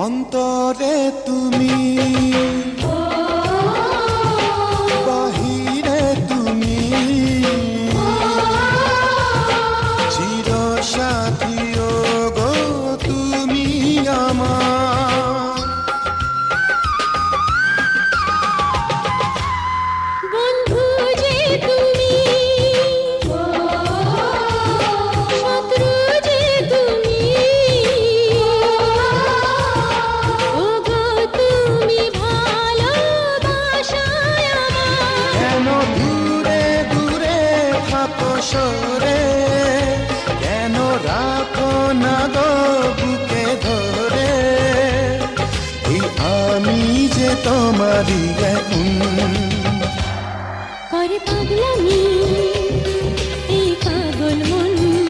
অন্তরে তুমি, বাহিরে তুমি, চিরসাথী গো তুমি আমার। বন্ধু যে তুমি, শত্রু যে তুমি, ওগো তুমি ভালোবাসায় আমার। কেন দূরে দূরে থাকো সরে, কেন রাখো না গো বুকে ধরে, এই আমি যে তোমারই এখন